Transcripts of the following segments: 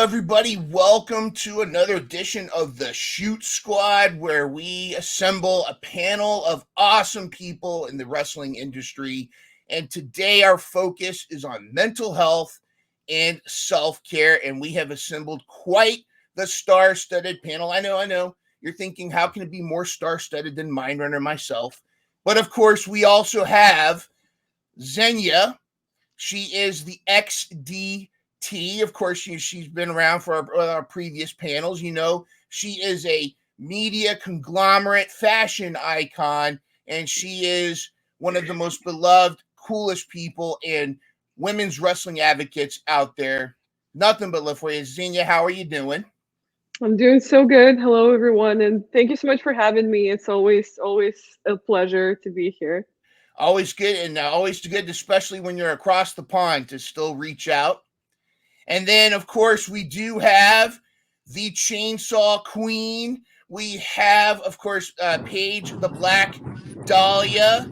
everybody. Welcome to another edition of the Shoot Squad, where we assemble a panel of awesome people in the wrestling industry. And today, our focus is on mental health and self-care. And we have assembled quite the star-studded panel. I know. You're thinking, how can it be more star-studded than Mindrunner myself? But of course, we also have Xenia. She is the XD. Of course, she's been around for our previous panels. You know, she is a media conglomerate fashion icon, and she is one of the most beloved, coolest people and women's wrestling advocates out there. Nothing but love for you. Xenia, how are you doing? I'm doing so good. Hello, everyone, and thank you so much for having me. It's always a pleasure to be here. Always good, and always good, especially when you're across the pond, to still reach out. And then, of course, we do have the Chainsaw Queen. We have, of course, Paige the Black Dahlia.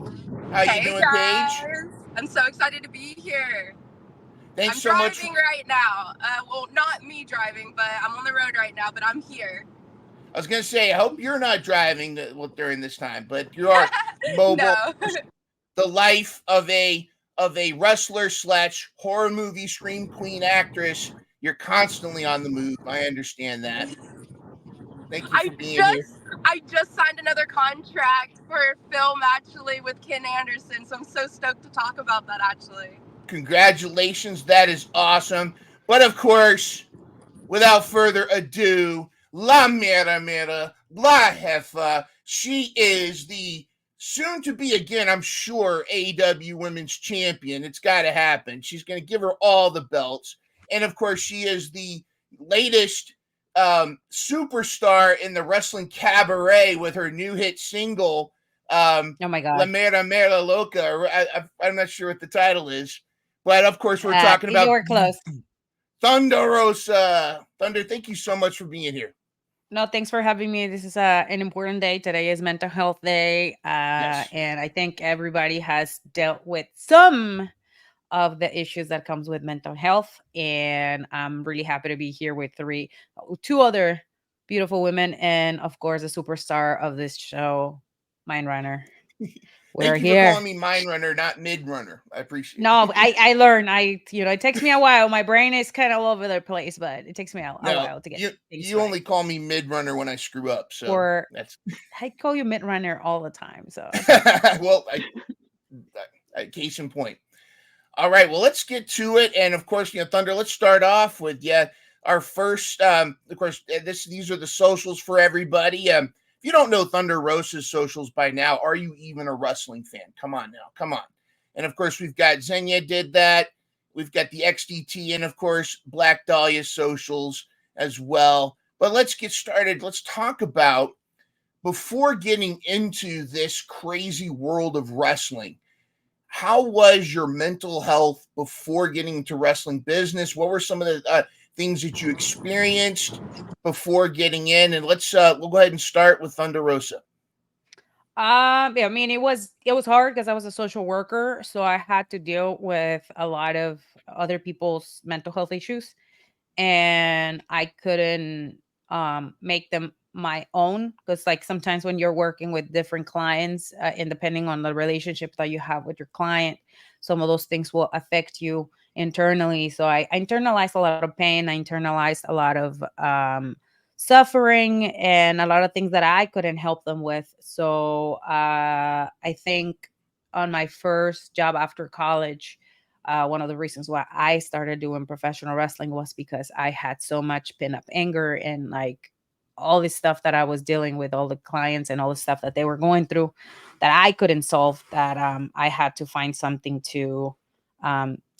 How you Hey doing, Paige? guys, I'm so excited to be here. Thanks I'm so much. driving right now. Well, not me driving, but I'm on the road right now, but I'm here. I was going to say, I hope you're not driving during this time, but you are mobile. No. The life of a wrestler / horror movie scream queen actress. You're constantly on the move. I understand that. Thank you for being here. I just signed another contract for a film actually with Ken Anderson, so I'm so stoked to talk about that actually. Congratulations, that is awesome. But of course, without further ado, La Mera, La Jefa, she is the soon to be again, I'm sure, AEW Women's Champion. It's got to happen. She's going to give her all the belts. And of course, she is the latest superstar in the wrestling cabaret with her new hit single, Oh my God. La Mera Loca. I'm not sure what the title is. But of course, we're talking about. You were close. Thunder Rosa. Thunder, thank you so much for being here. No, thanks for having me. This is an important day. Today is Mental Health Day. Yes. And I think everybody has dealt with some of the issues that comes with mental health. And I'm really happy to be here with two other beautiful women. And of course, the superstar of this show, Mindrunner. We're Thank you here. for calling me Mind Runner, not Mid Runner. I appreciate it. No, I learned. It takes me a while. My brain is kind of all over the place, but it takes me a while to get things you right. only call me Mid Runner when I screw up. So Or that's I call you mid runner all the time. So well, case in point. All right, well, let's get to it. And of course, Thunder, let's start off with our first. Of course, these are the socials for everybody. If you don't know Thunder Rosa's socials by now, are you even a wrestling fan? Come on now. Come on. And of course, we've got Xenia did that. We've got the XDT and, of course, Black Dahlia socials as well. But let's get started. Let's talk about, before getting into this crazy world of wrestling, how was your mental health before getting into wrestling business? What were some of the things that you experienced before getting in? And we'll go ahead and start with Thunder Rosa. I mean, it was hard because I was a social worker, so I had to deal with a lot of other people's mental health issues, and I couldn't make them my own, because like sometimes when you're working with different clients, and depending on the relationship that you have with your client, some of those things will affect you internally. So I internalized a lot of pain. I internalized a lot of suffering and a lot of things that I couldn't help them with. So I think on my first job after college, one of the reasons why I started doing professional wrestling was because I had so much pent up anger and like all this stuff that I was dealing with, all the clients and all the stuff that they were going through that I couldn't solve, that I had to find something to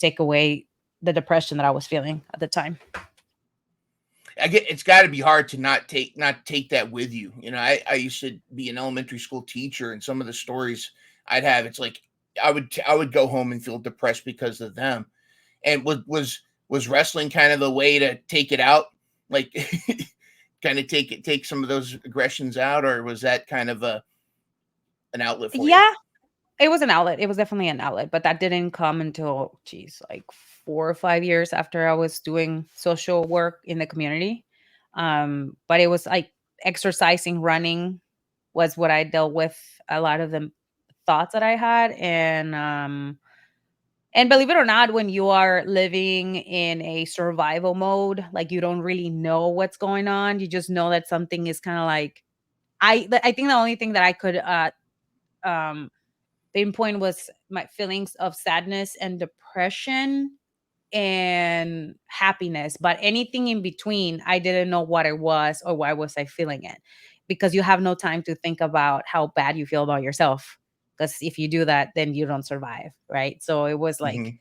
take away the depression that I was feeling at the time. It's got to be hard to not take that with you. I used to be an elementary school teacher, and some of the stories I'd have, it's like I would go home and feel depressed because of them. And was wrestling kind of the way to take it out, like kind of take some of those aggressions out, or was that kind of an outlet for you? It was an outlet. It was definitely an outlet, but that didn't come until, geez, like 4 or 5 years after I was doing social work in the community. But it was like exercising, running was what I dealt with a lot of the thoughts that I had, and believe it or not, when you are living in a survival mode, like you don't really know what's going on. You just know that something is kind of like I think the only thing that I could um pinpoint was my feelings of sadness and depression and happiness, but anything in between, I didn't know what it was or why was I feeling it, because you have no time to think about how bad you feel about yourself. Because if you do that, then you don't survive, right? So it was like Mhm.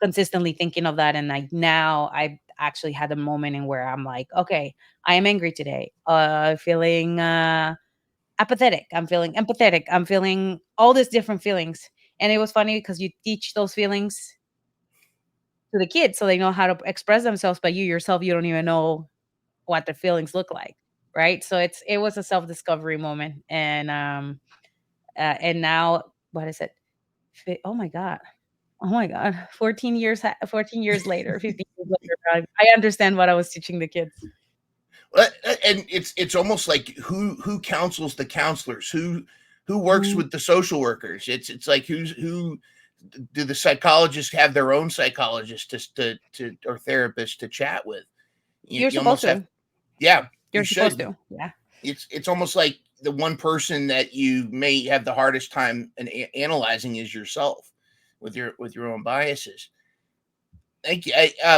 consistently thinking of that, and like now I actually had a moment in where I'm like, okay, I am angry today, feeling apathetic, I'm feeling empathetic, I'm feeling all these different feelings. And it was funny because you teach those feelings to the kids so they know how to express themselves, but you yourself, you don't even know what the feelings look like, right? So it was a self-discovery moment, and now what is it? Oh my god. Oh my god. 14 years later, 15 years later, I understand what I was teaching the kids. And it's almost like who counsels the counselors, who works Mhm. with the social workers. It's like who do the psychologists have their own psychologist to or therapist to chat with? You're You supposed almost have, to. yeah, you You're supposed should. to. Yeah. It's almost like the one person that you may have the hardest time analyzing is yourself with your own biases. Thank you.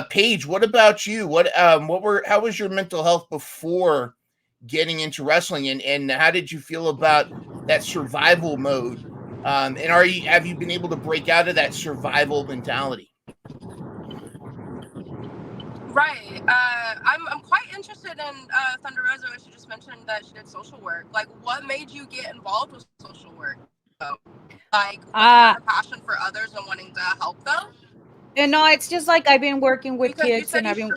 Paige, what about you? How was your mental health before getting into wrestling, and how did you feel about that survival mode? And have you been able to break out of that survival mentality? Right. I'm quite interested in Thunder Rosa, as she just mentioned that she did social work. Like, what made you get involved with social work? Like, was it Uh your passion for others and wanting to help them? and no, it's just like I've been working with Because you kids said and you.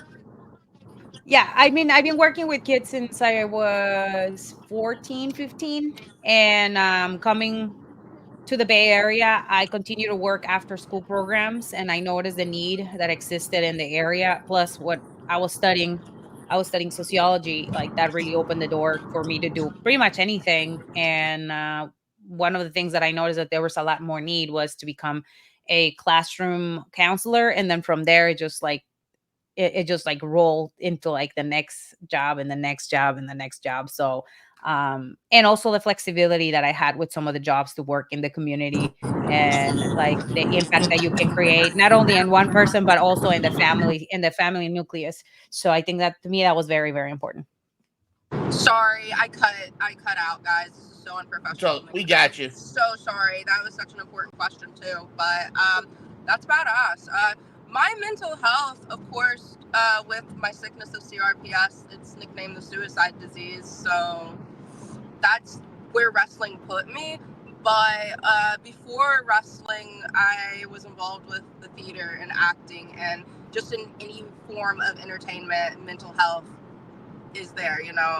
yeah, I mean, I've been working with kids since I was 14, 15, and coming to the Bay Area, I continue to work after school programs, and I noticed the need that existed in the area. Plus, what I was studying sociology. Like that really opened the door for me to do pretty much anything. And one of the things that I noticed that there was a lot more need was to become a classroom counselor, and then from there, it just like rolled into like the next job and the next job and the next job. So and also the flexibility that I had with some of the jobs to work in the community, and like the impact that you can create not only in one person but also in the family nucleus. So I think that to me that was very, very important. Sorry, I cut out, guys. This is so unprofessional So of me. we got I'm you. so sorry. That was such an important question too. But that's about us. My mental health, of course, with my sickness of CRPS, it's nicknamed the suicide disease. So that's where wrestling put me. But before wrestling, I was involved with the theater and acting, and just in any form of entertainment, mental health is there.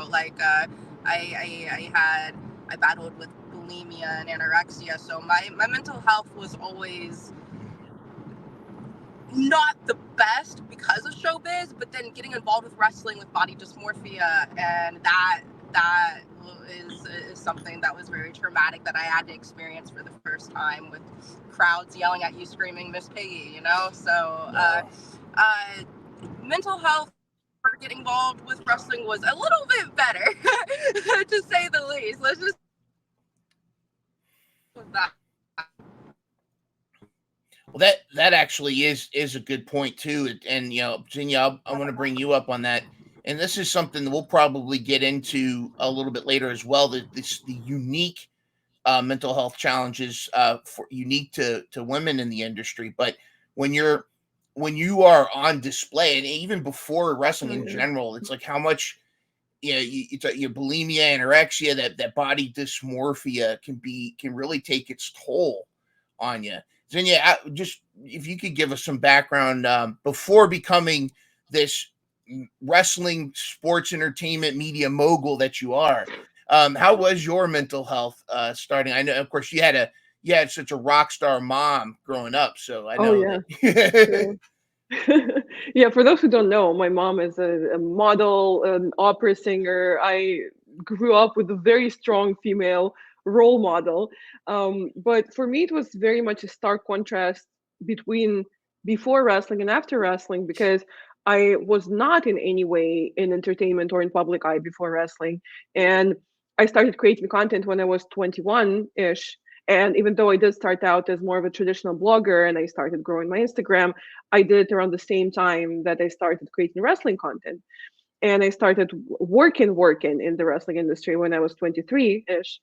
Like I battled with bulimia and anorexia, so my mental health was always not the best because of showbiz. But then getting involved with wrestling, with body dysmorphia, and that is something that was very traumatic, that I had to experience for the first time, with crowds yelling at you screaming Miss Piggy. So mental health for getting involved with wrestling was a little bit better, to say the least. Let's just with that. Well, that actually is a good point too. And Xenia, I want to bring you up on that. And this is something that we'll probably get into a little bit later as well. The unique mental health challenges unique to women in the industry. But when you are on display, and even before wrestling Oh, in yeah. general, it's like how much your bulimia, anorexia, that body dysmorphia can really take its toll on you. Xenia, just if you could give us some background before becoming this wrestling sports entertainment media mogul that you are. How was your mental health starting? I know, of course, you had such a rock star mom growing up, so I Oh know yeah, that. true. Yeah, for those who don't know, my mom is a model, an opera singer. I grew up with a very strong female role model. But for me, it was very much a stark contrast between before wrestling and after wrestling, because I was not in any way in entertainment or in public eye before wrestling. And I started creating content when I was 21-ish. And even though I did start out as more of a traditional blogger and I started growing my Instagram, I did it around the same time that I started creating wrestling content. And I started working in the wrestling industry when I was 23-ish.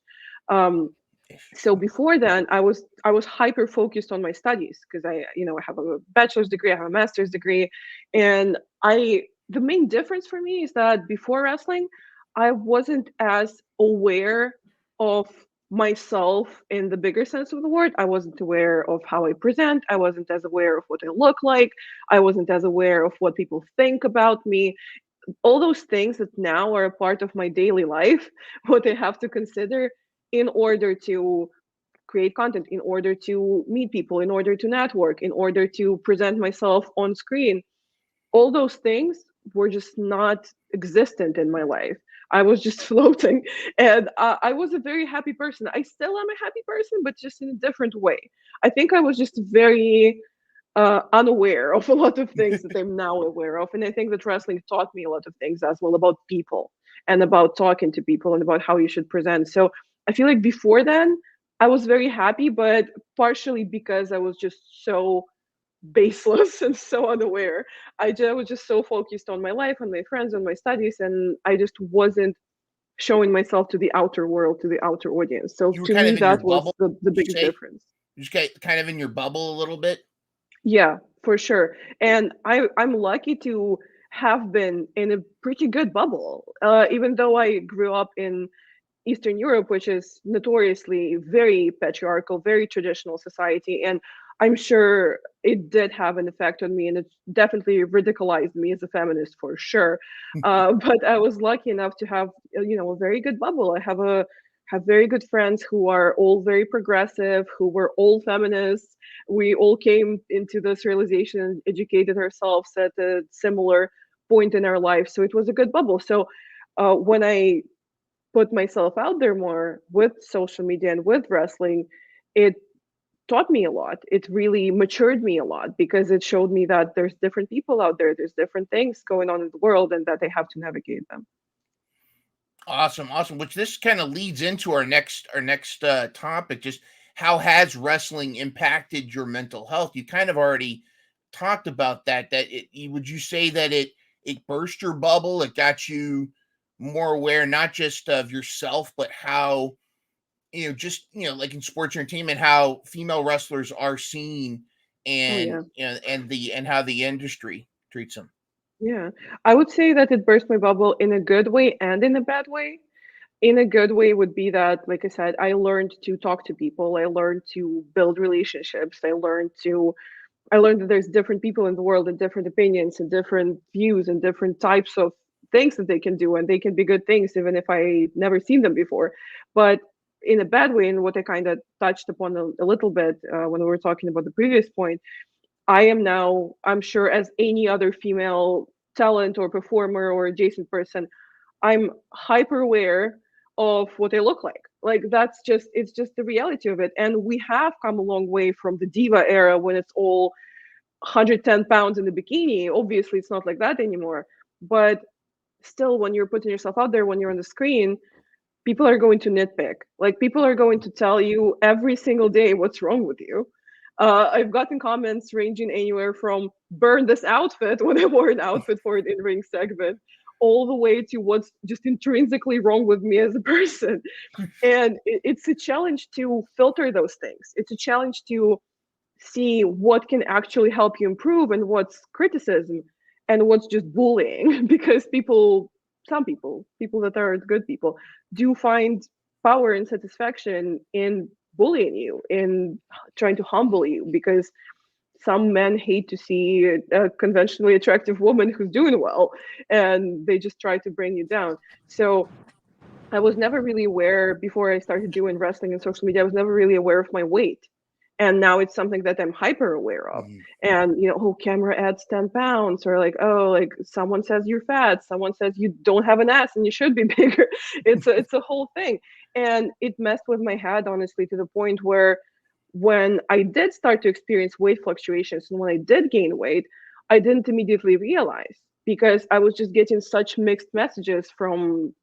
So before then, I was hyper focused on my studies because I have a bachelor's degree, I have a master's degree, and the main difference for me is that before wrestling, I wasn't as aware of myself in the bigger sense of the word. I wasn't aware of how I present. I wasn't as aware of what I look like. I wasn't as aware of what people think about me. All those things that now are a part of my daily life, what I have to consider in order to create content, in order to meet people, in order to network, in order to present myself on screen. All those things were just not existent in my life. I was just floating, and I was a very happy person. I still am a happy person, but just in a different way. I think I was just very unaware of a lot of things that I'm now aware of. And I think that wrestling taught me a lot of things as well about people and about talking to people and about how you should present. So I feel like before then, I was very happy, but partially because I was just so baseless and so unaware. Was just so focused on my life, on my friends, on my studies, and I just wasn't showing myself to the outer world, to the outer audience. So You were to kind me, of in your that was bubble, the you biggest say? difference. You just get kind of in your bubble a little bit? Yeah, for sure. And I'm lucky to have been in a pretty good bubble. Even though I grew up in Eastern Europe, which is notoriously very patriarchal, very traditional society, and I'm sure it did have an effect on me, and it definitely ridiculized me as a feminist for sure. But I was lucky enough to have, a very good bubble. I have very good friends who are all very progressive, who were all feminists. We all came into this realization and educated ourselves at a similar point in our life, so it was a good bubble. So when I put myself out there more with social media and with wrestling, it taught me a lot. It really matured me a lot because it showed me that there's different people out there, there's different things going on in the world, and that they have to navigate them. Awesome, awesome. Which this kind of leads into our next topic. Just how has wrestling impacted your mental health? You kind of already talked about that. Would you say that it burst your bubble? It got you more aware, not just of yourself, but how just like in sports entertainment, how female wrestlers are seen, Oh and yeah. and how the industry treats them. Yeah, I would say that it burst my bubble in a good way and in a bad way. In a good way would be that, like I said, I learned to talk to people. I learned to build relationships. I learned that there's different people in the world and different opinions and different views and different types of things that they can do, and they can be good things even if I never seen them before. But in a bad way, and what I kind of touched upon a little bit when we were talking about the previous point, I am now, I'm sure, as any other female talent or performer or adjacent person, I'm hyper aware of what they look like. Like it's just the reality of it. And we have come a long way from the diva era when it's all 110 pounds in the bikini. Obviously, it's not like that anymore. But still, when you're putting yourself out there, when you're on the screen, people are going to nitpick. Like people are going to tell you every single day what's wrong with you. I've gotten comments ranging anywhere from "burn this outfit" when I wore an outfit for an in-ring segment, all the way to what's just intrinsically wrong with me as a person. And it's a challenge to filter those things. It's a challenge to see what can actually help you improve and what's criticism and what's just bullying. Because some people that are good people, do find power and satisfaction in bullying you, in trying to humble you, because some men hate to see a conventionally attractive woman who's doing well, and they just try to bring you down. So I was never really aware before I started doing wrestling and social media. I was never really aware of my weight. And now it's something that I'm hyper aware of. Mhm. And, oh, camera adds 10 pounds, or like, oh, like someone says you're fat, someone says you don't have an ass and you should be bigger. It's a whole thing. And it messed with my head, honestly, to the point where when I did start to experience weight fluctuations and when I did gain weight, I didn't immediately realize because I was just getting such mixed messages from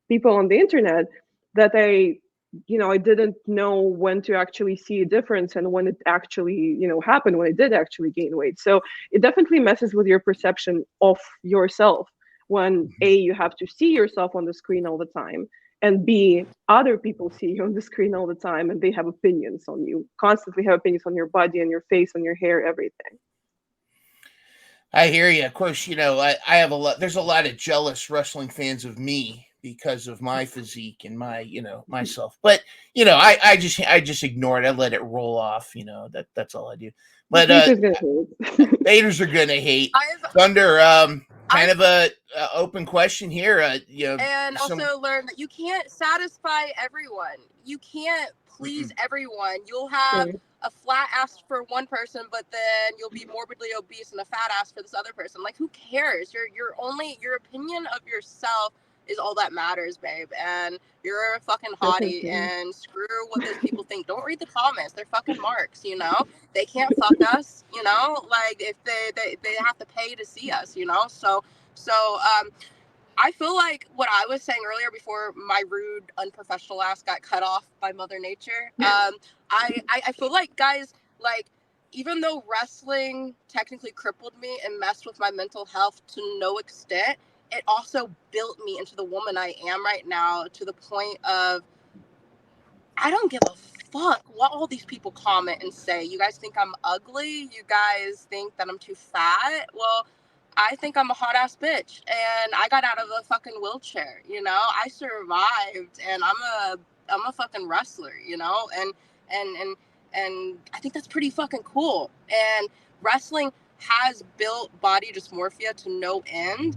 people on the internet that I didn't know when to actually see a difference and when it actually, happened, when I did actually gain weight. So it definitely messes with your perception of yourself when Mhm. A, you have to see yourself on the screen all the time, and B, other people see you on the screen all the time and they have opinions on you, constantly have opinions on your body and your face and your hair, everything. I hear you. Of course, I have a lot. There's a lot of jealous wrestling fans of me because of my physique and my, myself. But I just ignore it. I let it roll off. That's all I do. But Haters gonna hate. haters are gonna hate. I've Thunder. Kind I've of a open question here. and Some. also learned that you can't satisfy everyone. You can't please Mm-mm. everyone. You'll have Right. a flat ass for one person, but then you'll be morbidly obese and a fat ass for this other person. Like, who cares? Your opinion of yourself is all that matters, babe. And you're a fucking hottie, Definitely. and screw what those people think. Don't read the comments. They're fucking marks, They can't fuck us, Like, if they have to pay to see us, So I feel like what I was saying earlier before my rude, unprofessional ass got cut off by Mother Nature. I feel like, guys, like, even though wrestling technically crippled me and messed with my mental health to no extent, it also built me into the woman I am right now, to the point of I don't give a fuck what all these people comment and say. You guys think I'm ugly? You guys think that I'm too fat? Well, I think I'm a hot ass bitch, and I got out of a fucking wheelchair. I survived, and I'm a fucking wrestler. And I think that's pretty fucking cool. And wrestling has built body dysmorphia to no end,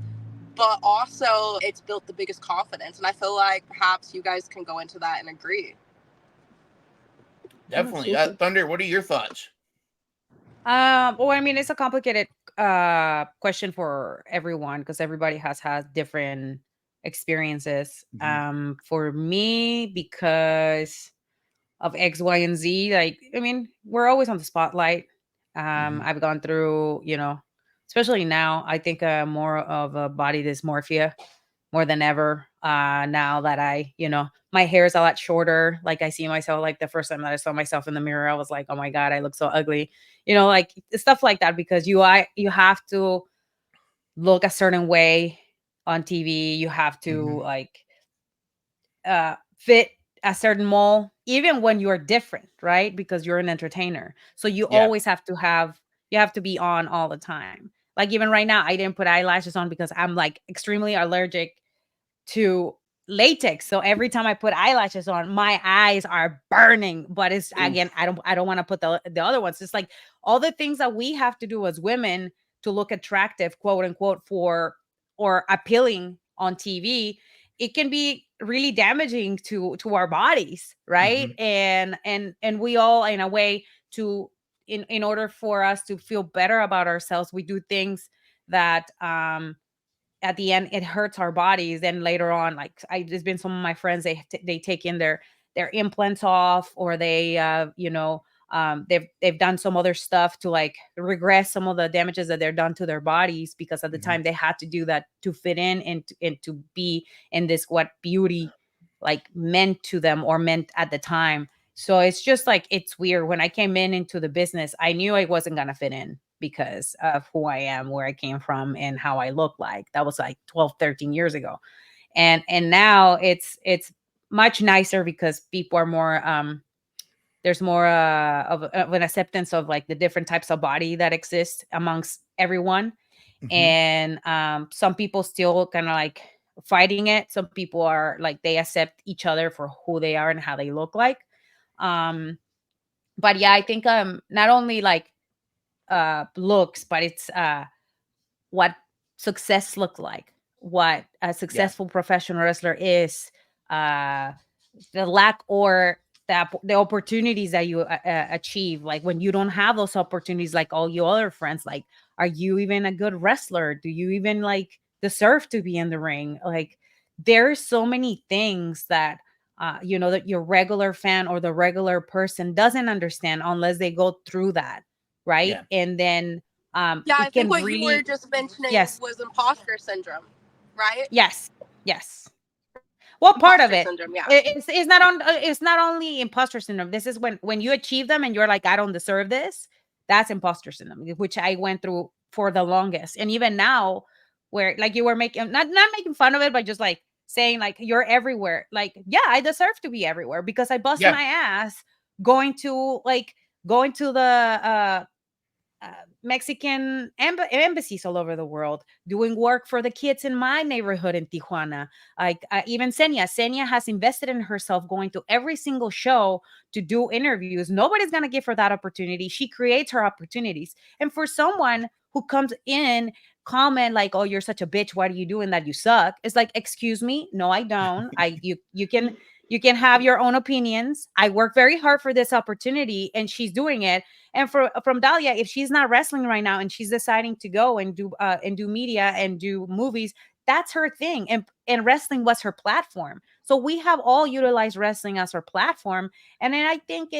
but also it's built the biggest confidence. And I feel like perhaps you guys can go into that and agree. Yeah, Definitely. super. Thunder. What are your thoughts? Well, I mean, it's a complicated question for everyone because everybody has had different experiences. Mhm. For me, because of X, Y, and Z, like, I mean, we're always on the spotlight. Mhm. I've gone through, especially now, I think more of a body dysmorphia more than ever. Now that my hair is a lot shorter. Like, I see myself, like the first time that I saw myself in the mirror, I was like, oh my God, I look so ugly. Like stuff like that, because you have to look a certain way on TV. You have to Mhm. like fit a certain mold, even when you're different, right? Because you're an entertainer. So Yeah. you have to be on all the time. Like, even right now, I didn't put eyelashes on because I'm like extremely allergic to latex. So every time I put eyelashes on, my eyes are burning. But it's, again, Oof. I don't want to put the other ones. It's like all the things that we have to do as women to look attractive, quote unquote, for or appealing on TV. It can be really damaging to our bodies, right? Mhm. And we all, in a way, to in order for us to feel better about ourselves, we do things that at the end it hurts our bodies. Then later on, like, there's been some of my friends, they take in their implants off, or they've done some other stuff to like regress some of the damages that they're done to their bodies, because at the Mhm. time they had to do that to fit in and to be in this, what beauty like meant to them or meant at the time. So it's just like, it's weird. When I came into the business, I knew I wasn't going to fit in because of who I am, where I came from, and how I look like. That was like 12, 13 years ago. And now it's much nicer because people are more there's more of an acceptance of like the different types of body that exist amongst everyone. Mhm. And some people still kind of like fighting it. Some people are like, they accept each other for who they are and how they look like. um but yeah, I think not only like looks, but it's what success looks like, what a Yeah. successful professional wrestler is, the lack or the opportunities that you achieve, like when you don't have those opportunities like all your other friends, like, are you even a good wrestler? Do you even like deserve to be in the ring? Like, there's so many things that that your regular fan or the regular person doesn't understand unless they go through that, right? Yeah. And then Yeah, I it think can what you were really, just mentioning yes, was imposter syndrome, right? yes. Well, part of Imposter it. syndrome, yeah. It's not on. It's not only imposter syndrome. This is when you achieve them and you're like, I don't deserve this. That's imposter syndrome, which I went through for the longest, and even now, where like you were making not making fun of it, but just like saying like you're everywhere. Like, yeah, I deserve to be everywhere because I bust Yeah. my ass going to the uh, Mexican embassies all over the world, doing work for the kids in my neighborhood in Tijuana. Like even Xenia has invested in herself, going to every single show to do interviews. Nobody's gonna give her that opportunity. She creates her opportunities. And for someone who comes in, comment like, "Oh, you're such a bitch. What are you doing that you suck?" It's like, excuse me, no, I don't. You can have your own opinions. I work very hard for this opportunity, and she's doing it. And from Dahlia, if she's not wrestling right now and she's deciding to go and do media and do movies, that's her thing. And wrestling was her platform. So we have all utilized wrestling as our platform. And then I think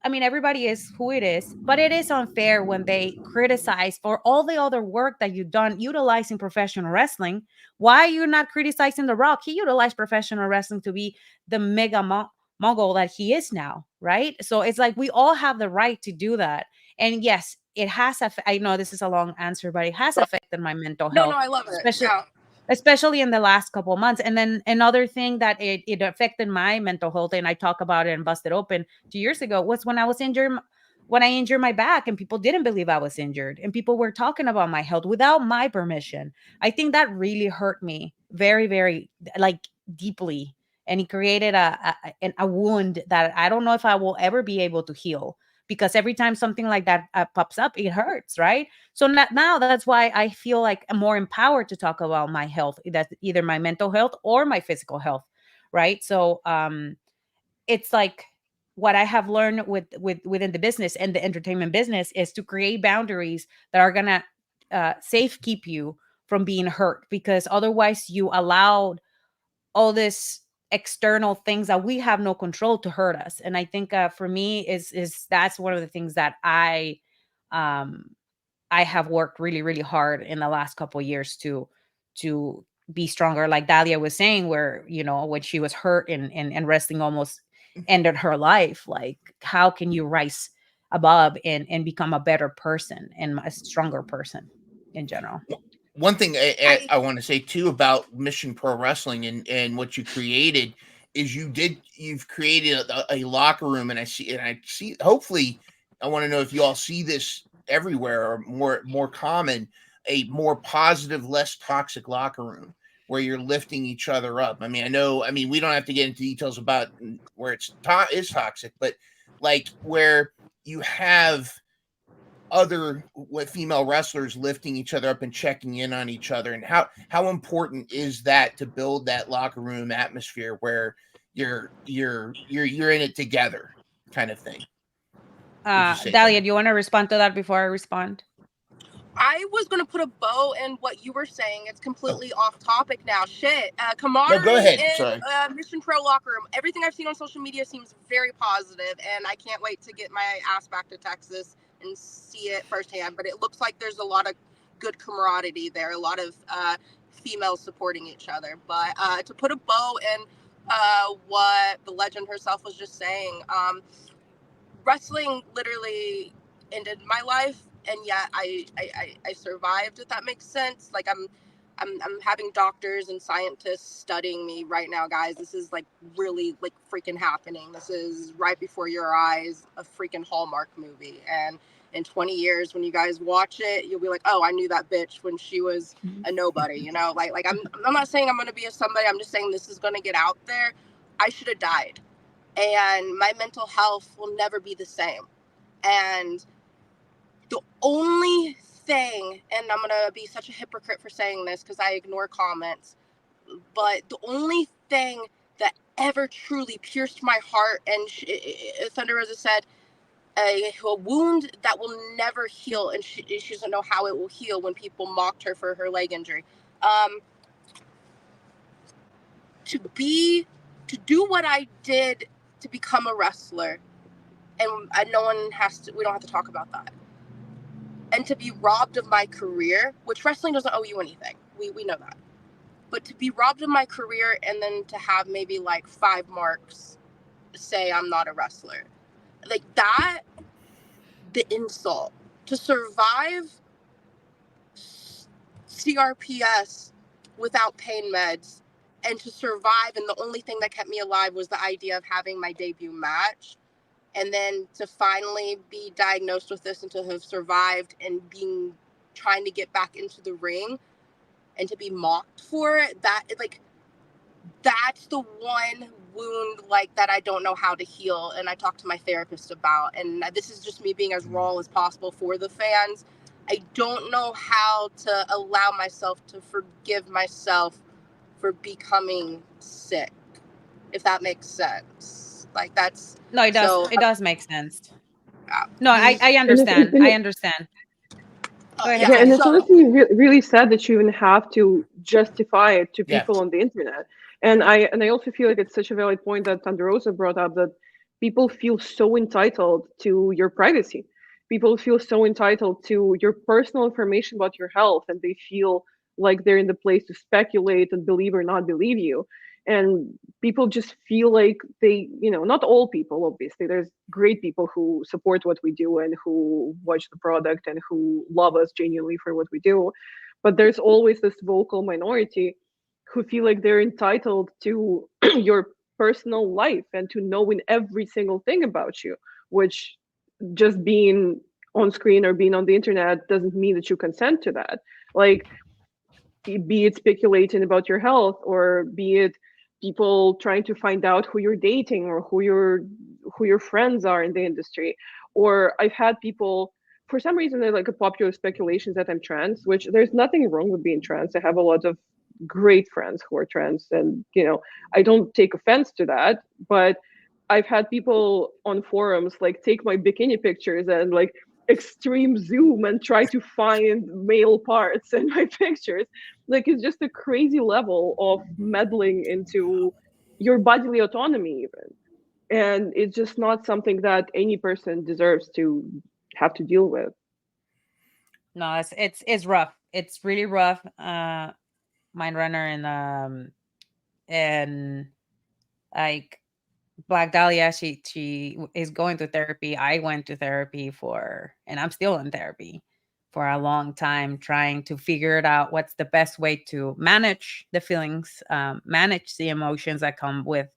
I mean, everybody is who it is, but it is unfair when they criticize for all the other work that you've done utilizing professional wrestling. Why are you not criticizing The Rock? He utilized professional wrestling to be the mogul that he is now, right? So it's like we all have the right to do that. And yes, it has I know this is a long answer, but it has affected my mental No, health, I love it. especially Yeah. especially in the last couple of months. And then another thing that it affected my mental health, and I talk about it and Busted Open 2 years ago, was when I was injured, when I injured my back and people didn't believe I was injured and people were talking about my health without my permission. I think that really hurt me very, very, like, deeply. And it created a wound that I don't know if I will ever be able to heal, because every time something like that pops up, it hurts, right? So now that's why I feel like I'm more empowered to talk about my health, that's either my mental health or my physical health, right? So it's like what I have learned within the business and the entertainment business is to create boundaries that are gonna safe keep you from being hurt, because otherwise you allowed all this external things that we have no control to hurt us. And I think for me is that's one of the things that um I have worked really, really hard in the last couple of years to be stronger. Like Dahlia was saying, where when she was hurt and wrestling almost ended her life. Like, how can you rise above and become a better person and a stronger person in general? One thing I I want to say too about Mission Pro Wrestling and what you created is you've created a locker room, and I see, hopefully, I want to know if you all see this everywhere or more common, a more positive, less toxic locker room where you're lifting each other up. I mean, we don't have to get into details about where is toxic, but like where you have other with female wrestlers lifting each other up and checking in on each other, and how important is that to build that locker room atmosphere where you're in it together, kind of thing? Would you say Dahlia, that? do you want to respond to that before I respond? was gonna put a bow in what you were saying. It's Oh, completely off topic now. Shit. no, go Camaraderie ahead. in Sorry. Mission Pro locker room. Everything I've seen on social media seems very positive, and I can't wait to get my ass back to Texas and see it firsthand. But it looks like there's a lot of good camaraderie there. A lot of females supporting each other. But to put a bow in what the legend herself was just saying, wrestling literally ended my life, and yet I survived, if that makes sense. Like I'm having doctors and scientists studying me right now, guys. This is like really like freaking happening. This is right before your eyes, a freaking Hallmark movie. And in 20 years, when you guys watch it, you'll be like, oh, I knew that bitch when she was a nobody, like I'm not saying I'm gonna be a somebody. I'm just saying this is gonna get out there. I should have died, and my mental health will never be the same. And the only thing, and I'm gonna be such a hypocrite for saying this because I ignore comments, but the only thing that ever truly pierced my heart. And Thunder Rosa said, a wound that will never heal, and she doesn't know how it will heal when people mocked her for her leg injury. To do what I did to become a wrestler, and no one has to, we don't have to talk about that. And to be robbed of my career, which wrestling doesn't owe you anything. We know that. But to be robbed of my career and then to have maybe like 5 marks say I'm not a wrestler. Like that, the insult. To survive CRPS without pain meds, and to survive, and the only thing that kept me alive was the idea of having my debut match, and then to finally be diagnosed with this and to have survived and trying to get back into the ring and to be mocked for it, that's the one wound like that I don't know how to heal, and I talked to my therapist about, and this is just me being as raw as possible for the fans. I don't know how to allow myself to forgive myself for becoming sick, if that makes sense. Like that's No, it does. so, It does make sense. yeah. No, I understand. I understand. Go ahead, Yeah, and Xenia. it's honestly really sad that you even have to justify it to Yeah. people on the internet. And I also feel like it's such a valid point that Thunder Rosa brought up, that people feel so entitled to your privacy. People feel so entitled to your personal information about your health, and they feel like they're in the place to speculate and believe or not believe you. And people just feel like they, not all people, obviously. There's great people who support what we do and who watch the product and who love us genuinely for what we do. But there's always this vocal minority who feel like they're entitled to your personal life and to knowing every single thing about you, which just being on screen or being on the internet doesn't mean that you consent to that. Like, be it speculating about your health, or be it people trying to find out who you're dating or who your friends are in the industry. Or I've had people, for some reason, they're like a popular speculations that I'm trans, which there's nothing wrong with being trans. I have a lot of great friends who are trans, and I don't take offense to that. But I've had people on forums like take my bikini pictures and like extreme zoom and try to find male parts in my pictures. Like, it's just a crazy level of meddling into your bodily autonomy even. And it's just not something that any person deserves to have to deal with. No, it's rough. It's really rough. Mind Runner and like Black Dahlia, she is going to therapy. I went to therapy and I'm still in therapy for a long time, trying to figure it out. What's the best way to manage the feelings, manage the emotions that come with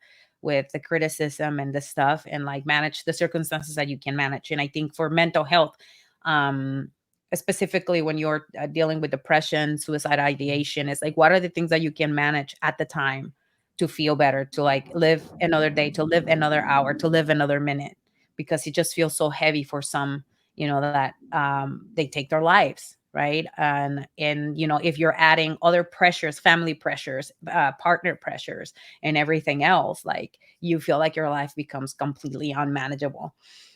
the criticism and the stuff, and like manage the circumstances that you can manage. And I think for mental health, um, specifically when you're dealing with depression, suicide ideation, it's like, what are the things that you can manage at the time to feel better, to like live another day, to live another hour, to live another minute, because it just feels so heavy for some, that they take their lives, right? And if you're adding other pressures, family pressures, partner pressures, and everything else, like, you feel like your life becomes completely unmanageable,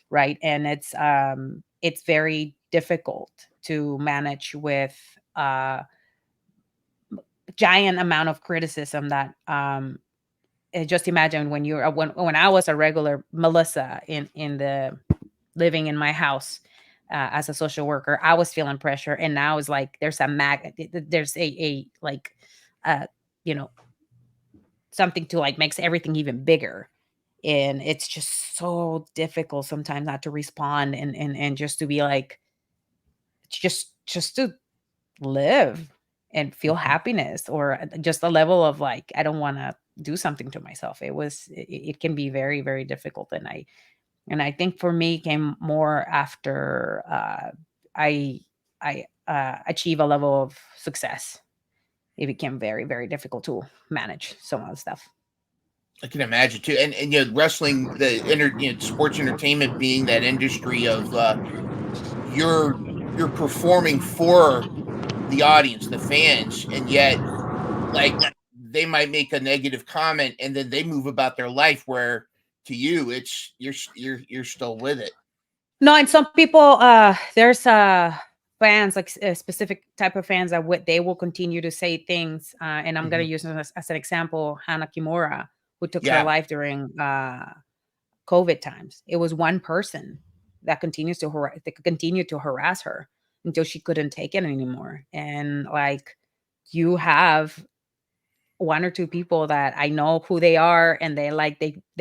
right? And it's very difficult to manage with giant amount of criticism that just imagine when I was a regular Melissa in the living in my house as a social worker, I was feeling pressure, and now it's like there's a like uh you know something to like makes everything even bigger, and it's just so difficult sometimes not to respond and just to be like, just to live and feel happiness, or just a level of like, I don't want to do something to myself. It can be very, very difficult. And I think for me came more after I achieve a level of success. It became very, very difficult to manage some of the stuff. I can imagine too, and wrestling, sports entertainment being that industry of you're performing for the audience, the fans, and yet like they might make a negative comment and then they move about their life, where to you it's you're still with it. No, and some people, there's fans, like a specific type of fans that they will continue to say things. And I'm gonna use as an example Hannah Kimura, who took her life during COVID times. It was one person that continued to harass her until she couldn't take it anymore. And like, you have one or two people that I know who they are, and they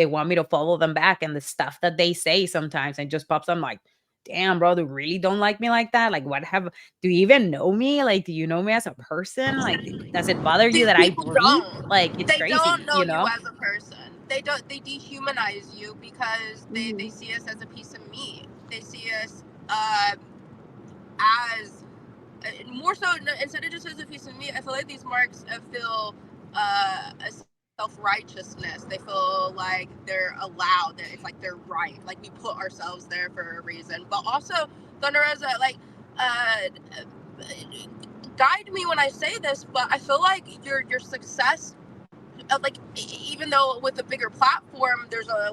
want me to follow them back, and the stuff that they say sometimes and just pops. I'm like, damn, bro, they really don't like me like that. Like, do you even know me? Like, do you know me as a person? Like, does it bother you These that I people breathe? don't. Like, it's They crazy, don't know you you know? as a person. They don't. They dehumanize you because they see us as a piece of meat. They see us as more so, instead of just as a piece of meat. I feel like these marks feel a self-righteousness. They feel like they're allowed, that it's like they're right, like we put ourselves there for a reason. But also, Thunder Rosa, like guide me when I say this, but I feel like your success, like, even though with a bigger platform,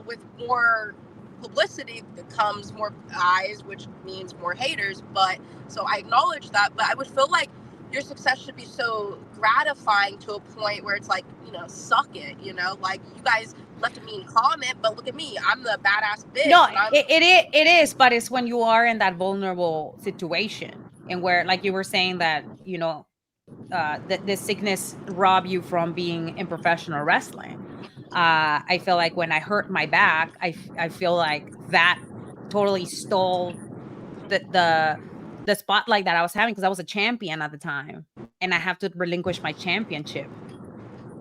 with more publicity that comes more eyes, which means more haters. But so I acknowledge that, but I would feel like your success should be so gratifying to a point where it's like, suck it, like, you guys left a mean comment, but look at me, I'm the badass bitch. No, And it is, but it's when you are in that vulnerable situation, and where, like you were saying, that the sickness rob you from being in professional wrestling. I feel like when I hurt my back, I feel like that totally stole the spotlight that I was having, because I was a champion at the time, and I have to relinquish my championship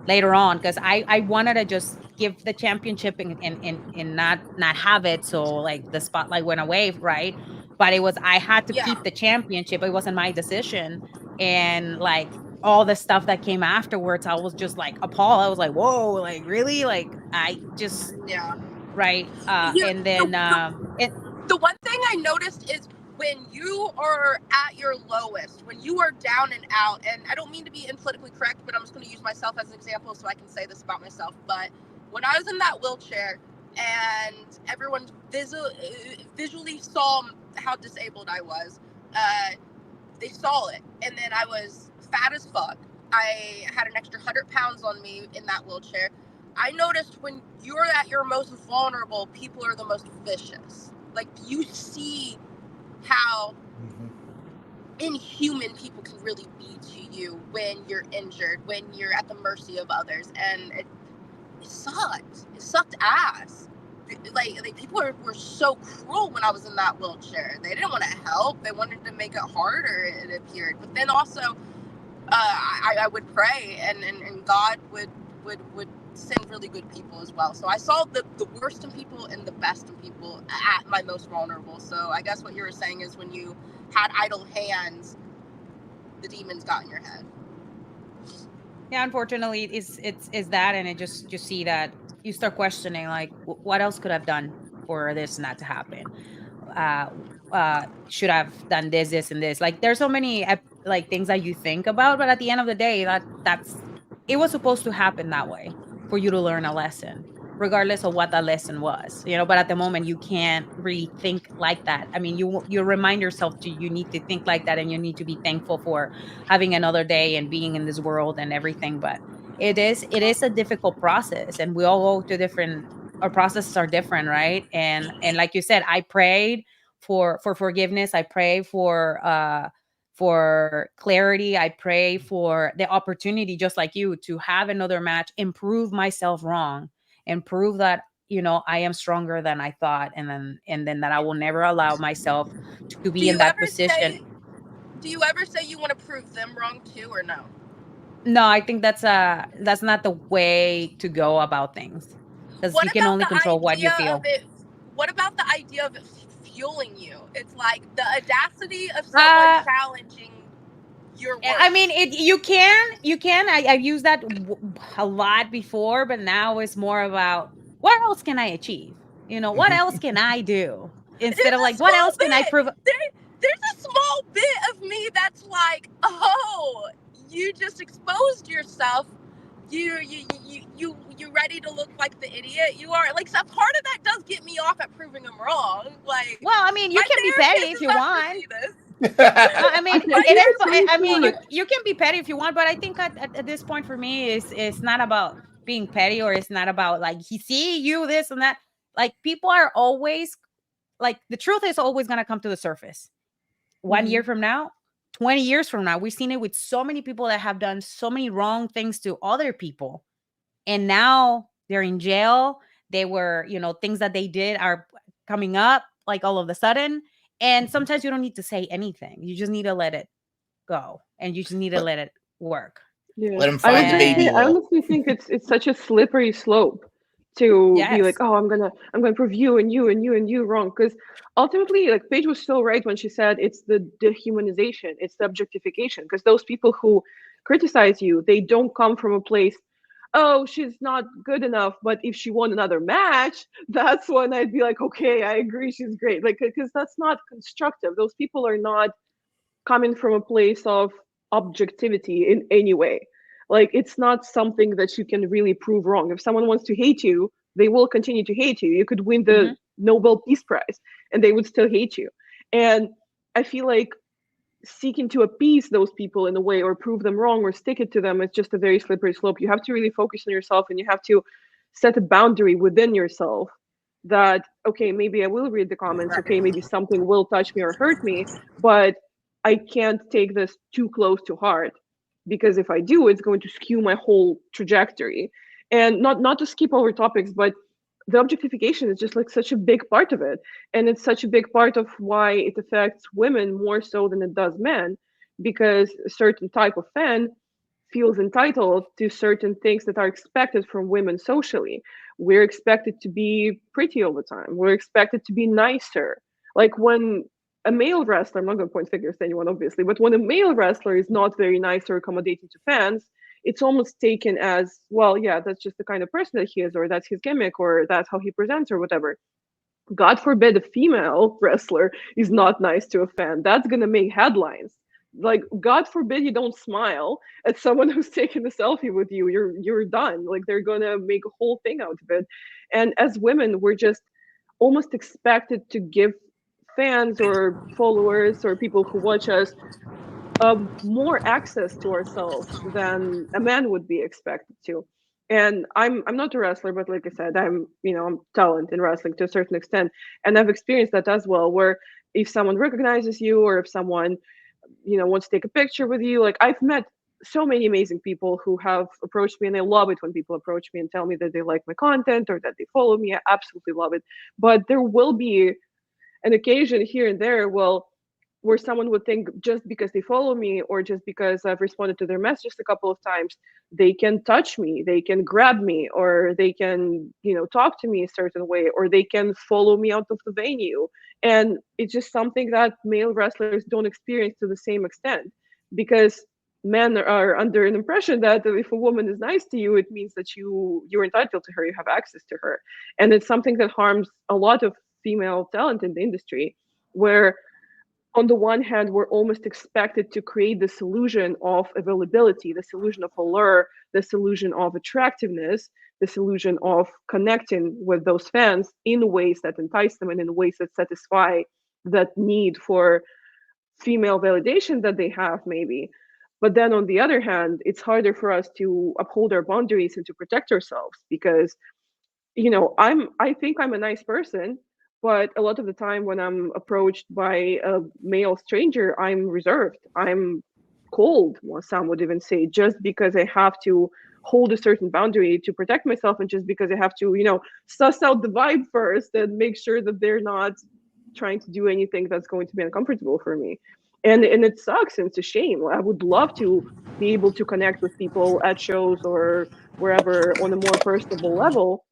later on, because I wanted to just give the championship and not have it, so like the spotlight went away, right? But it was, I had to yeah, keep the championship. It wasn't my decision. And like, all the stuff that came afterwards, I was just like appalled. I was like, whoa, like, really? Like, I just, yeah. right. You, And then the one thing I noticed is when you are at your lowest, when you are down and out, and I don't mean to be politically correct, but I'm just going to use myself as an example so I can say this about myself. But when I was in that wheelchair and everyone visually saw how disabled I was, they saw it. And then I was fat as fuck. I had an extra 100 pounds on me in that wheelchair. I noticed when you're at your most vulnerable, people are the most vicious. Like, you see how inhuman people can really be to you when you're injured, when you're at the mercy of others. And it sucked. It sucked ass. Like people were so cruel when I was in that wheelchair. They didn't want to help. They wanted to make it harder, it appeared. But then also, I would pray, and God would send really good people as well. So I saw the worst in people and the best in people at my most vulnerable. So I guess what you were saying is, when you had idle hands, the demons got in your head. yeah, unfortunately, it's that, and it just, you see that, you start questioning, like, what else could I've done for this not to happen? uh should have done this and this. Like, there's so many like things that you think about, but at the end of the day, that's it was supposed to happen that way, for you to learn a lesson, regardless of what that lesson was, but at the moment you can't really think like that. I mean, you remind yourself to, you need to think like that, and you need to be thankful for having another day and being in this world and everything. But it is a difficult process, and we all go to different, our processes are different, right? And like you said, I prayed for forgiveness. I pray for clarity. I pray for the opportunity, just like you, to have another match, improve myself wrong, and prove that, I am stronger than I thought, and then that I will never allow myself to Do be in you that ever position. say? Do you ever say you want to prove them wrong too, or no? No, I think that's not the way to go about things, because What you can about only the control what you idea of feel. it? What about the idea of it fueling you? It's like the audacity of someone uh challenging your I mean, words. you can. I've used that a lot before, but now it's more about, what else can I achieve? What else can I do? Instead There's of a like, what small else can I bit. prove? There's a small bit of me that's like, oh, you just exposed yourself, you ready to look like the idiot you are. Like, so part of that does get me off at proving I'm wrong. Like, Well, I mean, you my can be petty therapist if is you not want. for this. No, I mean, I it think is. it's really I mean, smart. you can be petty if you want, but I think at this point for me, it's not about being petty, or it's not about like he see you this and that. Like, people are always like, the truth is always gonna come to the surface. 1 year from now, 20 years from now, we've seen it with so many people that have done so many wrong things to other people, and now they're in jail. They were, things that they did are coming up like all of a sudden. And sometimes you don't need to say anything. You just need to let it go, and you just need to Let, let it work. Yeah, let him I was find the gonna baby say, And I oil. honestly think it's such a slippery slope to be like, yes. oh, I'm gonna prove you and you and you and you wrong, because ultimately, like Paige was so right when she said it's the dehumanization, it's the objectification, because those people who criticize you, they don't come from a place, oh, she's not good enough, but if she won another match, that's when I'd be like, okay, I agree, she's great, like, because that's not constructive. Those people are not coming from a place of objectivity in any way. Like, it's not something that you can really prove wrong. If someone wants to hate you, they will continue to hate you. You could win the Mhm. Nobel Peace Prize and they would still hate you. And I feel like seeking to appease those people in a way, or prove them wrong, or stick it to them, is just a very slippery slope. You have to really focus on yourself, and you have to set a boundary within yourself that, okay, maybe I will read the comments, okay, maybe something will touch me or hurt me, but I can't take this too close to heart, because if I do, it's going to skew my whole trajectory. And not to skip over topics, but the objectification is just like such a big part of it, and it's such a big part of why it affects women more so than it does men, because a certain type of fan feels entitled to certain things that are expected from women socially. We're expected to be pretty all the time, we're expected to be nicer. Like, when a male wrestler, I'm not going to point fingers to anyone obviously, but when a male wrestler is not very nice or accommodating to fans, it's almost taken as, well, yeah, that's just the kind of person that he is, or that's his gimmick, or that's how he presents, or whatever. God forbid a female wrestler is not nice to a fan. That's going to make headlines. Like, God forbid you don't smile at someone who's taking a selfie with you. You're done. Like, they're going to make a whole thing out of it. And as women, we're just almost expected to give fans or followers or people who watch us more access to ourselves than a man would be expected to. And I'm not a wrestler, but like I said, I'm talent in wrestling to a certain extent, and I've experienced that as well. Where if someone recognizes you, or if someone wants to take a picture with you, like, I've met so many amazing people who have approached me, and I love it when people approach me and tell me that they like my content or that they follow me. I absolutely love it. But there will be an occasion here and there, well, where someone would think just because they follow me, or just because I've responded to their messages a couple of times, they can touch me, they can grab me, or they can, talk to me a certain way, or they can follow me out of the venue. And it's just something that male wrestlers don't experience to the same extent, because men are under an impression that if a woman is nice to you, it means that you're entitled to her, you have access to her. And it's something that harms a lot of female talent in the industry, where on the one hand, we're almost expected to create this illusion of availability, this illusion of allure, this illusion of attractiveness, this illusion of connecting with those fans in ways that entice them and in ways that satisfy that need for female validation that they have, maybe. But then on the other hand, it's harder for us to uphold our boundaries and to protect ourselves, because I think I'm a nice person, but a lot of the time when I'm approached by a male stranger, I'm reserved, I'm cold, well, some would even say, just because I have to hold a certain boundary to protect myself, and just because I have to suss out the vibe first and make sure that they're not trying to do anything that's going to be uncomfortable for me. And it sucks, and it's a shame. I would love to be able to connect with people at shows or wherever on a more personable level,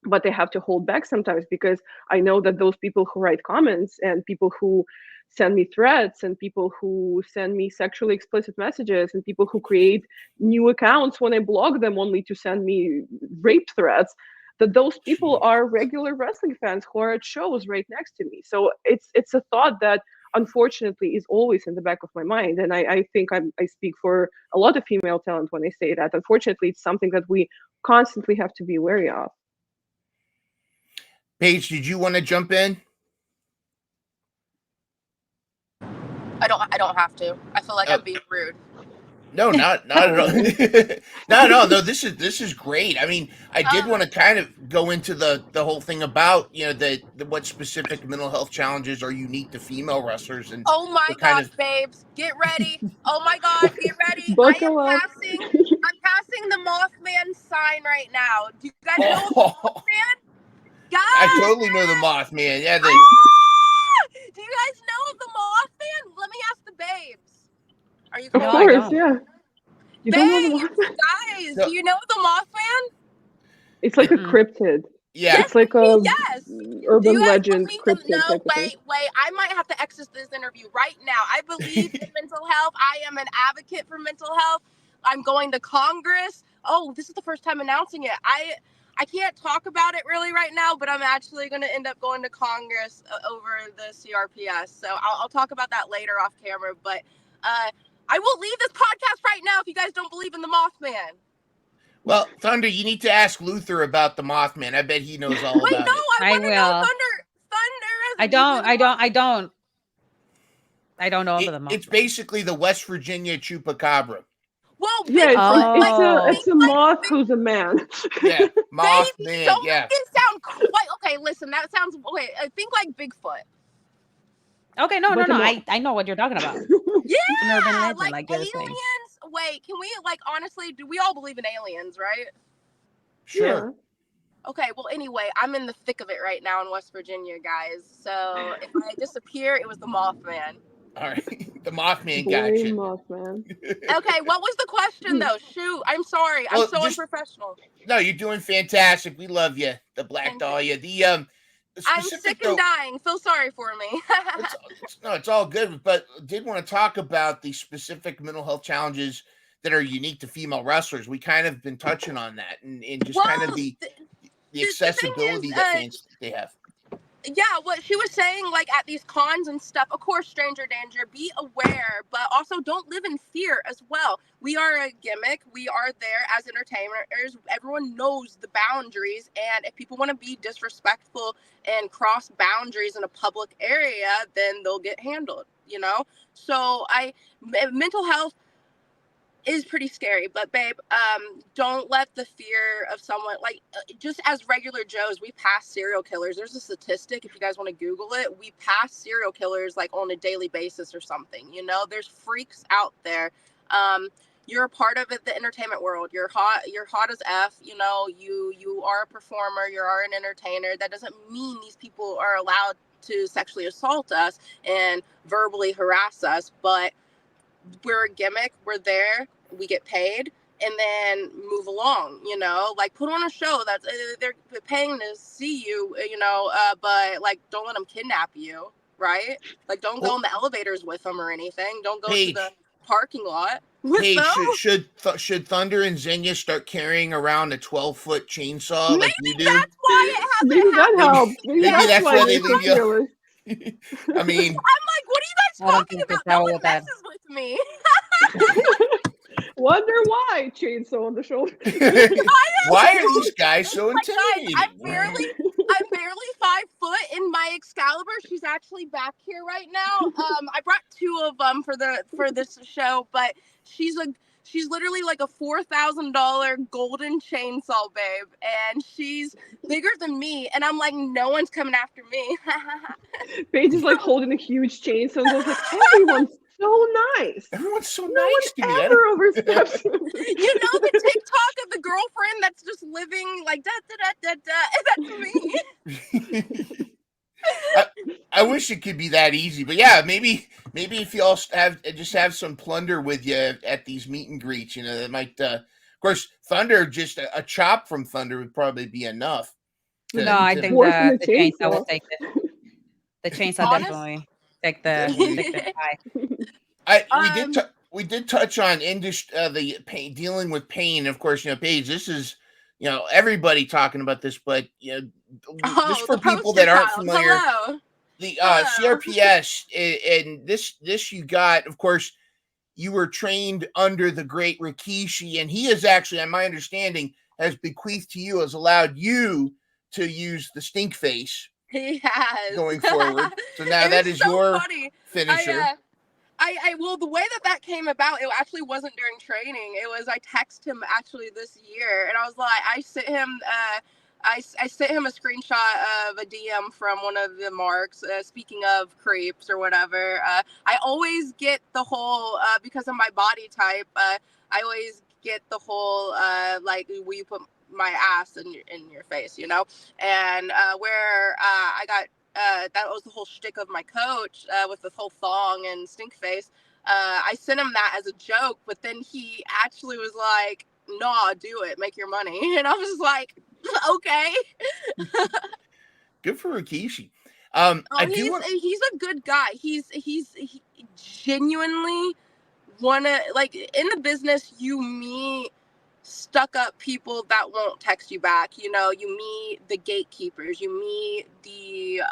but they have to hold back sometimes, because I know that those people who write comments, and people who send me threats, and people who send me sexually explicit messages, and people who create new accounts when I blog them only to send me rape threats, that those people Jeez. are regular wrestling fans who are at shows right next to me. So it's a thought that unfortunately is always in the back of my mind. And I think I speak for a lot of female talent when I say that. Unfortunately, it's something that we constantly have to be wary of. Paige, did you want to jump in? I don't have to. I feel like I'm being rude. No, not at all. No. This is great. I mean, I did want to kind of go into the whole thing about the what specific mental health challenges are unique to female wrestlers, and oh my gosh, babes, get ready! Oh my gosh, get ready! Buckle I'm up. passing the Mothman sign right now. Do you guys know the Mothman? Guys, I totally know the Mothman. Yeah, do you guys know the Mothman? Let me ask the babes. Are you? Of No, course, yeah. You babes, don't know the Mothman? guys, No. do you know the Mothman? It's like a cryptid. yeah. It's like a Yes. urban legend cryptid. No, type of thing. wait. I might have to exit this interview right now. I believe in mental health. I am an advocate for mental health. I'm going to Congress. Oh, this is the first time announcing it. I can't talk about it really right now, but I'm actually going to end up going to Congress over the CRPS. So I'll talk about that later off camera. But I will leave this podcast right now if you guys don't believe in the Mothman. Well, Thunder, you need to ask Luther about the Mothman. I bet he knows all about it. I want to know Thunder. I don't know about the Mothman. It's basically the West Virginia chupacabra. Whoa, yeah, it's a moth who's a man. Yeah, Mothman. Don't yeah. make it sound quite okay. Listen, that sounds. Wait, I think like Bigfoot. Okay, no. I know what you're talking about. Yeah, an urban legend, like you're aliens. saying. Wait, can we honestly? Do we all believe in aliens, right? Sure. Yeah. Okay, well, anyway, I'm in the thick of it right now in West Virginia, guys. So if I disappear, it was the Mothman. All right, the Mothman got Blame you. Mothman. Okay, what was the question though? Shoot, I'm sorry, I'm so unprofessional. No, you're doing fantastic. We love you, the Black Dahlia. I'm sick and dying. Feel sorry for me. It's all good. But did want to talk about the specific mental health challenges that are unique to female wrestlers. We kind of been touching on that, and just kind of the accessibility that fans they have. Yeah, what she was saying, like at these cons and stuff, of course, stranger danger, be aware, but also don't live in fear as well. We are a gimmick. We are there as entertainers. Everyone knows the boundaries. And if people want to be disrespectful and cross boundaries in a public area, then they'll get handled, So mental health is pretty scary, but babe, don't let the fear of someone just as regular Joes, we pass serial killers. There's a statistic, if you guys want to Google it, we pass serial killers like on a daily basis or something. There's freaks out there. You're a part of it, the entertainment world. You're hot as F. You are a performer. You are an entertainer. That doesn't mean these people are allowed to sexually assault us and verbally harass us, but we're a gimmick. We're there. We get paid, and then move along. Put on a show that's they're paying to see you. But don't let them kidnap you, right? Don't go in the elevators with them or anything. Don't go to the parking lot with them. Should Thunder and Xenia start carrying around a 12-foot chainsaw like you do? That's why it hasn't Maybe that helps. Maybe that's why they leave you. I mean, I'm like, what are you guys talking about? No one messes with me. Wonder why chainsaw on the shoulder. Why are these guys so intimidating? I'm barely 5 foot in my Excalibur. She's actually back here right now. I brought 2 of them for this show, but she's literally like a $4,000 golden chainsaw, babe, and she's bigger than me. And I'm like, no one's coming after me. Paige is like holding a huge chainsaw, and goes like, everyone's so nice. Everyone's so no nice one to me. Ever oversteps. The TikTok of the girlfriend that's just living like da da da da da. That's me. I wish it could be that easy, but yeah, maybe if you all have some plunder with you at these meet and greets, that might. Of course, Thunder, just a chop from Thunder would probably be enough. I think the chainsaw will take it. The chainsaw definitely take the we did touch on the pain, dealing with pain. Of course, Paige, this is everybody talking about this, but just for people that aren't familiar. Hello. the Hello. CRPS, and this you got, of course, you were trained under the great Rikishi, and he is actually, on my understanding, has bequeathed to you, has allowed you to use the stink face He has. going forward. So now It that was is so your funny. finisher. Well, the way that came about, it actually wasn't during training. It was I text him actually this year, and I was like, I sent him a screenshot of a DM from one of the marks. Speaking of creeps or whatever, I always get the whole because of my body type. I always get the whole like, will you put my ass in your face, you know? And where I got that was the whole shtick of my coach with this whole thong and stink face. I sent him that as a joke, but then he actually was like, "Nah, do it, make your money." And I was like, "Okay." Good for Rikishi. Oh, I do want. he's a good guy. He genuinely wanna, like, in the business you meet stuck up people that won't text you back. You know, you meet the gatekeepers, you meet the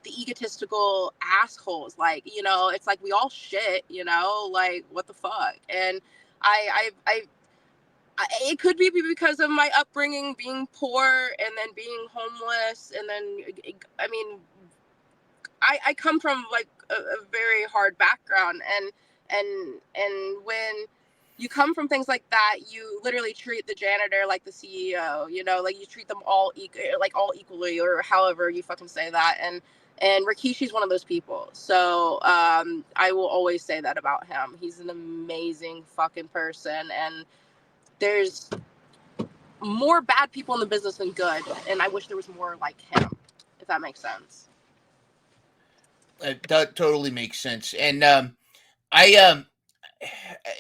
egotistical assholes. Like, you know, it's like we all shit, you know, like what the fuck. And it could be because of my upbringing, being poor and then being homeless, and then I mean, I come from like a very hard background, and when you come from things like that, you literally treat the janitor like the CEO, you know, like you treat them all all equally, or however you fucking say that. And Rikishi's one of those people. So I will always say that about him. He's an amazing fucking person, and there's more bad people in the business than good, and I wish there was more like him, if that makes sense. It totally makes sense, and I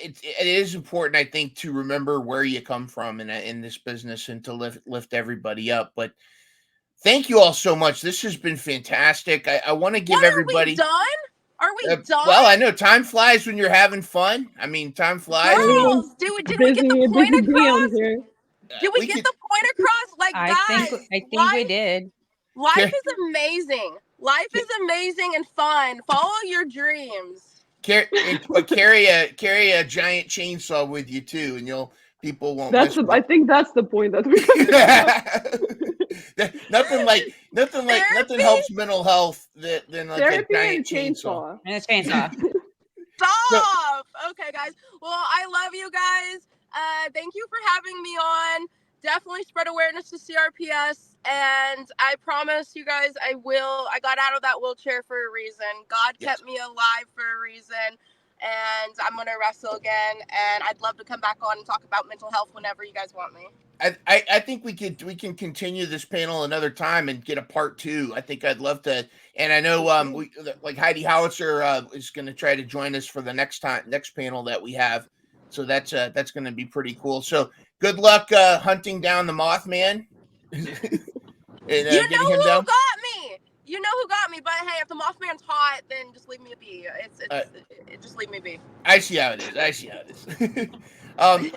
it is important, I think, to remember where you come from in this business and to lift everybody up. But thank you all so much. This has been fantastic. I want to give What, are we everybody. done? Are we done? Well, I know time flies when you're having fun. I mean, time flies. Girls, did we get Busy the point bee on across? here. Did we get the point across? Like, I guys, think we did. life Okay. is amazing. Life is amazing and fun. Follow your dreams. But carry a giant chainsaw with you too, and people won't That's mess with I it. think that's the point that we nothing helps mental health than like a therapy and giant chainsaw. chainsaw. And a chainsaw. So, Stop. Okay, guys. Well, I love you guys. Thank you for having me on. Definitely spread awareness to CRPS, and I promise you guys I will. I got out of that wheelchair for a reason. God yes. kept me alive for a reason, and I'm gonna wrestle again. And I'd love to come back on and talk about mental health whenever you guys want me. I think we can continue this panel another time and get a part 2. I think I'd love to, and I know we like Heidi Howitzer is going to try to join us for the next panel that we have. So that's going to be pretty cool. So good luck hunting down the Mothman and getting him down. Got me. You know who got me. But hey, if the Mothman's hot, then just leave me be. Just leave me be. I see how it is.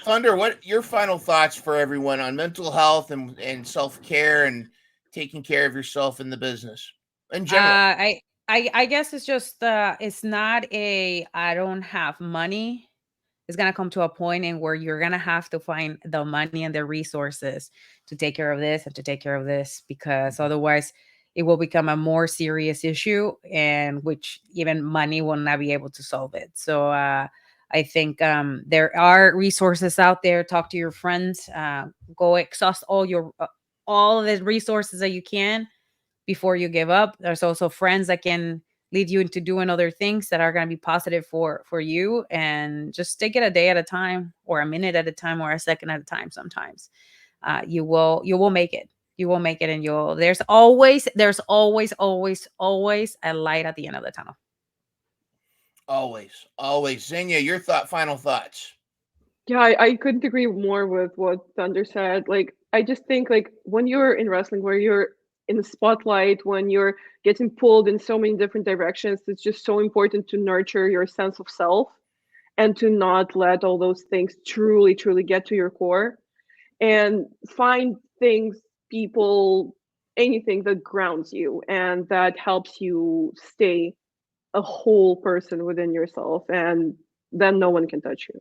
Thunder, what your final thoughts for everyone on mental health and self-care and taking care of yourself in the business in general? I guess it's just it's not I don't have money. It's gonna come to a point in where you're gonna have to find the money and the resources to take care of this and to take care of this, because otherwise it will become a more serious issue, and which even money will not be able to solve it. So I think there are resources out there. Talk to your friends. Go exhaust all the resources that you can before you give up. There's also friends that can lead you into doing other things that are going to be positive for you, and just take it a day at a time, or a minute at a time, or a second at a time. Sometimes you will make it. You will make it, and there's always a light at the end of the tunnel. Always. Xenia, your final thoughts. Yeah, I couldn't agree more with what Thunder said. Like, I just think, like, when you're in wrestling, where you're in the spotlight, when you're getting pulled in so many different directions, it's just so important to nurture your sense of self and to not let all those things truly, truly get to your core, and find things, people, anything that grounds you and that helps you stay a whole person within yourself, and then no one can touch you.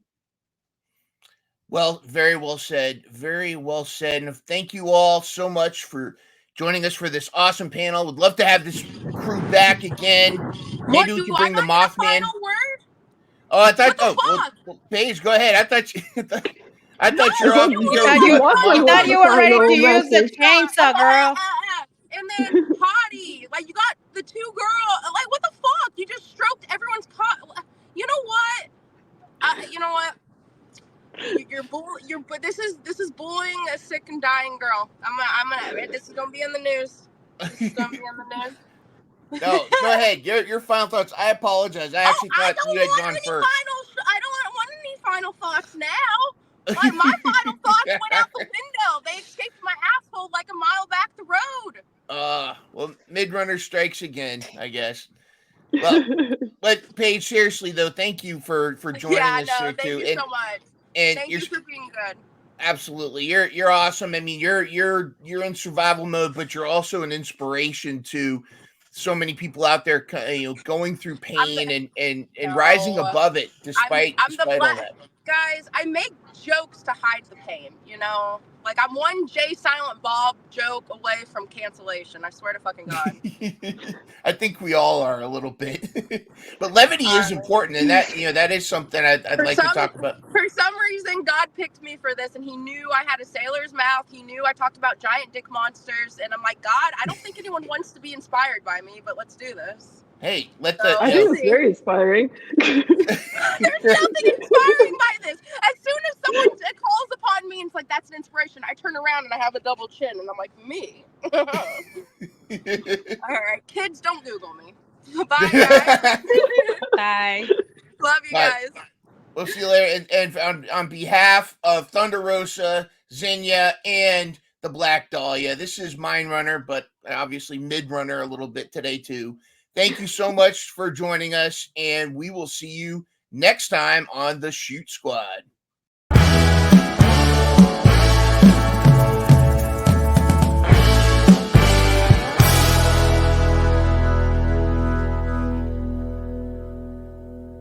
Well, very well said. Very well said. And thank you all so much for joining us for this awesome panel. Would love to have this crew back again. Maybe we do can I bring the not get a Mothman. final word? Oh, I thought. What the Oh, fuck? well, Paige, go ahead. I thought you. I No, thought you're I off. thought You you go. said You you got the want I one thought with Mothman. you the were ready to final use the message. chainsaw, girl. And then potty. Like, you got the two girl. Like, what the fuck? You just stroked everyone's cock. You know what? You know what? But this is bullying a sick and dying girl. This is gonna be in the news. This is gonna be in the news. No, go ahead. Your final thoughts. I apologize. I actually I thought don't you had want gone any first. I don't want any final thoughts now. Like, my final thoughts went out the window. They escaped my asshole like a mile back the road. Well, Midrunner strikes again, I guess. Well, but Paige, seriously though, thank you for joining us here Thank too. you so much. And Thank you're you for being good. absolutely you're awesome. I mean, you're in survival mode, but you're also an inspiration to so many people out there, going through pain and rising No. above it despite I'm the all that. guys. I make jokes to hide the pain. Like, I'm one Jay Silent Bob joke away from cancellation. I swear to fucking God. I think we all are a little bit, but levity is important, and that is something I'd like to talk about. For some reason, God picked me for this, and He knew I had a sailor's mouth. He knew I talked about giant dick monsters, and I'm like, God, I don't think anyone wants to be inspired by me, but let's do this. Hey, I think it's very inspiring. There's nothing inspiring by this. As soon as someone calls upon me and it's like, that's an inspiration, I turn around and I have a double chin, and I'm like, me. All right, kids, don't Google me. Bye, guys. Bye. Love you guys. We'll see you later. And on behalf of Thunder Rosa, Xenia, and the Black Dahlia, this is Mind Runner, but obviously Mid Runner a little bit today too. Thank you so much for joining us, and we will see you next time on the Shoot Squad.